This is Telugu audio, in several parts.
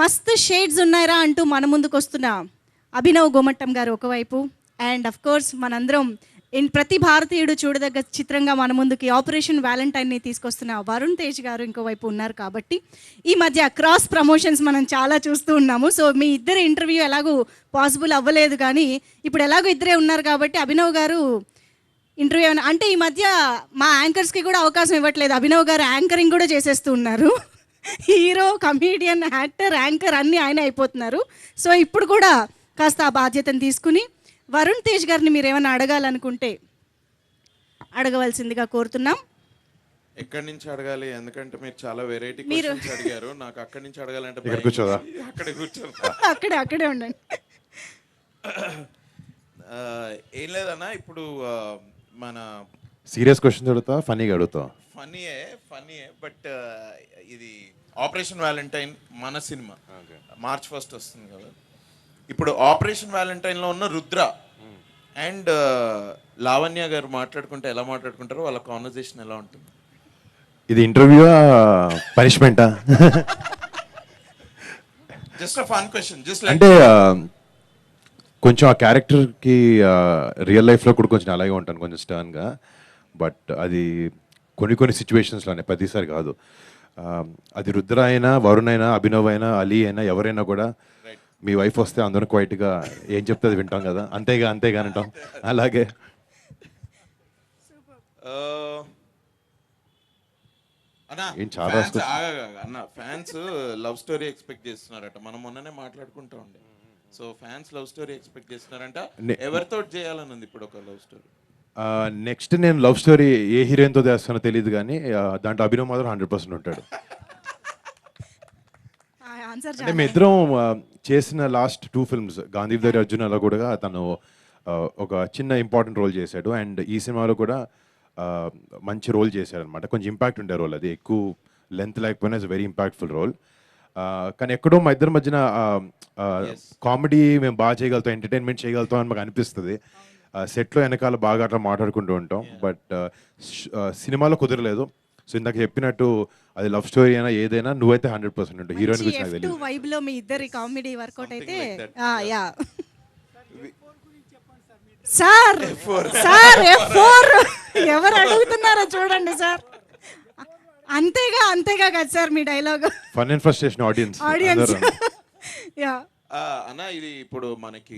మస్తు షేడ్స్ ఉన్నాయిరా అంటూ మన ముందుకు వస్తున్న అభినవ్ గోమట్టం గారు ఒకవైపు, అండ్ అఫ్ కోర్స్ మనందరం ప్రతి భారతీయుడు చూడదగ్గ చిత్రంగా మన ముందుకి ఆపరేషన్ వ్యాలంటైన్ని తీసుకొస్తున్న వరుణ్ తేజ్ గారు ఇంకోవైపు ఉన్నారు. కాబట్టి ఈ మధ్య క్రాస్ ప్రమోషన్స్ మనం చాలా చూస్తూ ఉన్నాము. సో మీ ఇద్దరు ఇంటర్వ్యూ ఎలాగూ పాసిబుల్ అవ్వలేదు, కానీ ఇప్పుడు ఎలాగో ఇద్దరే ఉన్నారు కాబట్టి అభినవ్ గారు ఇంటర్వ్యూ అంటే ఈ మధ్య మా యాంకర్స్కి కూడా అవకాశం ఇవ్వట్లేదు. అభినవ్ గారు యాంకరింగ్ కూడా చేసేస్తూ ఉన్నారు. హీరో, కమీడియన్, యాక్టర్, యాంకర్ అన్నీ ఆయన అయిపోతున్నారు. సో ఇప్పుడు కూడా కాస్త ఆ బాధ్యతను తీసుకుని వరుణ్ తేజ్ గారిని మీరు ఏమైనా అడగాలనుకుంటే అడగవలసిందిగా కోరుతున్నాం. ఎక్కడి నుంచి అడగాలి? ఎందుకంటే మీరు చాలా వెరైటీ క్వశ్చన్స్ అడిగారు. నాకు అక్కడి నుంచి అడగాలంటే అక్కడే కూర్చోదా? అక్కడే ఉండండి. ఏం లేదన్నా, ఇప్పుడు మన సీరియస్ క్వశ్చన్ అడుగుతా, ఫన్నీగా అడుగుతా? ఫన్నీయే బట్ ఇది ఆపరేషన్ వ్యాలంటైన్ మన సినిమా మార్చ్ 1 వస్తుంది కదా. ఇప్పుడు ఆపరేషన్ వ్యాలంటైన్లో ఉన్న రుద్ర అండ్ లావణ్య గారు మాట్లాడుకుంటే ఎలా మాట్లాడుకుంటారో వాళ్ళ కాన్వర్జేషన్ ఎలా ఉంటుంది? ఇది ఇంటర్వ్యూవా, పనిష్మెంటా? జస్ట్ ఫన్ క్వశ్చన్, జస్ట్ అంటే కొంచెం ఆ క్యారెక్టర్కి రియల్ లైఫ్లో కూడా కొంచెం అలాగే ఉంటాను, కొంచెం స్టర్న్గా. బట్ అది కొన్ని సిచ్యువేషన్స్లోనే, ప్రతిసారి కాదు. అది రుద్ర అయినా, వరుణ్ అయినా, అభినవ్ అయినా, అలీ అయినా, ఎవరైనా కూడా మీ వైఫ్ వస్తే అందరూ క్వైట్గా ఏం చెప్తే అది వింటాం కదా, అంతేగా అంటాం. అలాగే అన్న ఫ్యాన్స్ లవ్ స్టోరీ ఎక్స్పెక్ట్ చేస్తున్నారట. మనం మొన్ననే మాట్లాడుకుంటా ఉండే. So fans love story expect చేస్తున్నారంట. ఎవరితో చేయాలని ఉంది ఇప్పుడు ఒక లవ్ స్టోరీ? నెక్స్ట్ నేను లవ్ స్టోరీ ఏ హీరోయిన్తో చేస్తానో తెలియదు, కానీ దాంట్లో అభినవ్ మాత్రం 100% ఉంటాడు. అంటే మీ ఇద్దరం చేసిన లాస్ట్ 2 ఫిల్మ్స్, గాంధీధరి అర్జున్ అలా కూడా తను ఒక చిన్న ఇంపార్టెంట్ రోల్ చేశాడు. అండ్ ఈ సినిమాలో కూడా మంచి రోల్ చేశాడు అనమాట. కొంచెం ఇంపాక్ట్ ఉండే రోల్, అది ఎక్కువ లెంత్ లేకపోయినా ఇట్స్ వెరీ ఇంపాక్ట్ఫుల్ రోల్. కానీ ఎక్కడో మా ఇద్దరి మధ్యన కామెడీ మేము బాగా చేయగలుగుతాం, ఎంటర్టైన్మెంట్ చేయగలుగుతాం అని మాకు అనిపిస్తుంది. సెట్లో వెనకాల బాగా అట్లా మాట్లాడుకుంటూ ఉంటాం. బట్ సినిమాలో కుదరలేదు. సో ఇందాక చెప్పినట్టు అది లవ్ స్టోరీ అయినా ఏదైనా నువ్వైతే 100% ఉంటావు. హీరోయిన్ గురించి నాకు తెలియదు. వైబ్ లో మీ ఇద్దరి కామెడీ వర్కౌట్ అయితే యా సార్ F4 ఎవరు అడుగుతున్నారో చూడండి సార్. అంతేగా కదా సార్ మీ dialogue. Fun and frustration audience. Yeah అన్న, ఇది ఇప్పుడు మనకి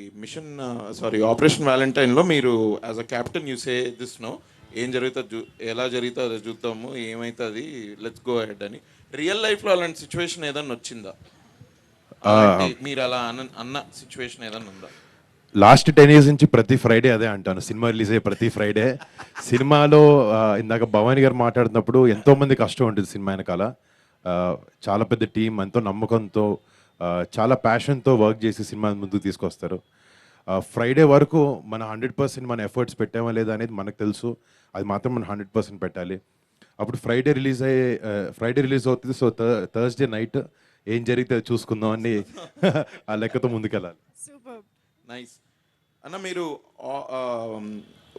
ఆపరేషన్ వ్యాలంటైన్ లో మీరు as a captain you say this no, ఏం జరుగుతుంది, ఎలా జరుగుతుందో అది చూద్దాము, ఏమవుతుంది, లెట్స్ గో అహెడ్ అని. రియల్ లైఫ్ లో అలాంటి సిచ్యువేషన్ ఏదన్నా వచ్చిందా? మీరు అలా అన్న సిచ్యువేషన్ ఏదన్నా ఉందా? లాస్ట్ 10 years నుంచి ప్రతి ఫ్రైడే అదే అంటాను, సినిమా రిలీజ్ అయ్యే ప్రతి ఫ్రైడే. సినిమాలో ఇందాక భవానీ గారు మాట్లాడుతున్నప్పుడు ఎంతో మంది కష్టం ఉంటుంది సినిమా వెనకాల. చాలా పెద్ద టీం, ఎంతో నమ్మకంతో, చాలా ప్యాషన్తో వర్క్ చేసి సినిమా ముందుకు తీసుకొస్తారు. ఫ్రైడే వరకు మన 100% మన ఎఫర్ట్స్ పెట్టామా లేదా అనేది మనకు తెలుసు. అది మాత్రం మనం 100% పెట్టాలి. అప్పుడు ఫ్రైడే రిలీజ్ అవుతుంది. సో థర్స్డే నైట్ ఏం జరిగితే అది చూసుకుందాం అని ఆ లెక్కతో ముందుకెళ్ళాలి. నైస్ అన్న, మీరు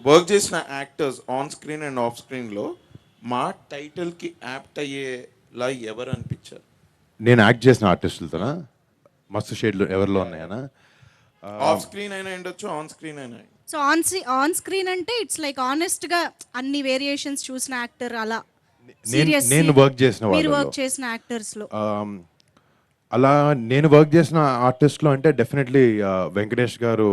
వర్క్ చేసిన actors on screen and of స్క్రీన్లో మా టైటిల్కి యాప్ట్ అయ్యేలా ఎవరు అనిపించారు? నేను యాక్ట్ చేసిన ఆర్టిస్టులతోనా? మస్తు షేడ్లు ఎవరిలో ఉన్నాయనా? ఆఫ్ స్క్రీన్ అయినా ఉండొచ్చు, ఆన్ స్క్రీన్ అయినా. సో ఆన్ స్క్రీన్ అంటే ఇట్స్ లైక్ ఆనెస్ట్ గా అన్ని వేరియేషన్స్ చూసిన యాక్టర్ అలా. నేను వర్క్ చేసిన మీరు వర్క్ చేసిన యాక్టర్స్ లో అలా నేను వర్క్ చేసిన ఆర్టిస్ట్లో అంటే డెఫినెట్లీ వెంకటేష్ గారు.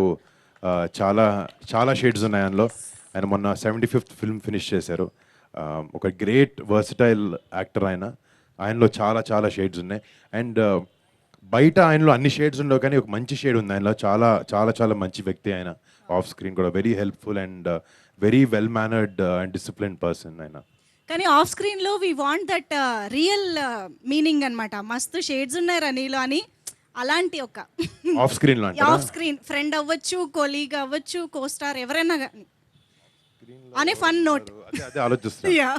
చాలా షేడ్స్ ఉన్నాయి ఆయనలో. ఆయన మొన్న 75th ఫిల్మ్ ఫినిష్ చేశారు. ఒక గ్రేట్ వర్సటైల్ యాక్టర్ ఆయనలో చాలా షేడ్స్ ఉన్నాయి. అండ్ బయట ఆయనలో అన్ని షేడ్స్ ఉండవు, కానీ ఒక మంచి షేడ్ ఉంది ఆయనలో. చాలా మంచి వ్యక్తి ఆయన. ఆఫ్ స్క్రీన్ కూడా very helpful and very well mannered and discipline person ఆయన. కానీ ఆఫ్ స్క్రీన్ లో we want that real meaning అన్నమాట. మస్తు షేడ్స్ ఉన్నాయి రనీలో అని, అలాంటి ఒక off screen off screen friend అవ్వచ్చు, కొలీగ్ అవ్వచ్చు, కోస్టార్ ఎవరైనా కానీ అనే ఫన్ నోట్. అదే ఆలోచిస్తున్నా.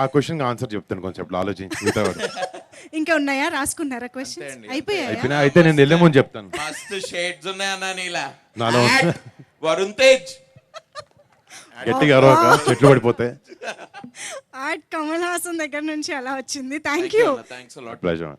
ఆ క్వశ్చన్ ఆన్సర్ చెప్తాను కొంచెం ఆలోచించి. ఇంకా ఉన్నాయా? రాసుకున్నారా క్వశ్చన్స్? అయిపోయాయి. అయితే నేను వెళ్ళే ముందు చెప్తాను. మస్తు షేడ్స్ ఉన్నాయన్న నీలా. నాలో వరుణ్ తేజ్ గట్టిగా అరవక, చెట్లు పడిపోతే. కమల్ హాసన్ దగ్గర నుంచి అలా వచ్చింది. Thank you. Thanks a lot. Pleasure.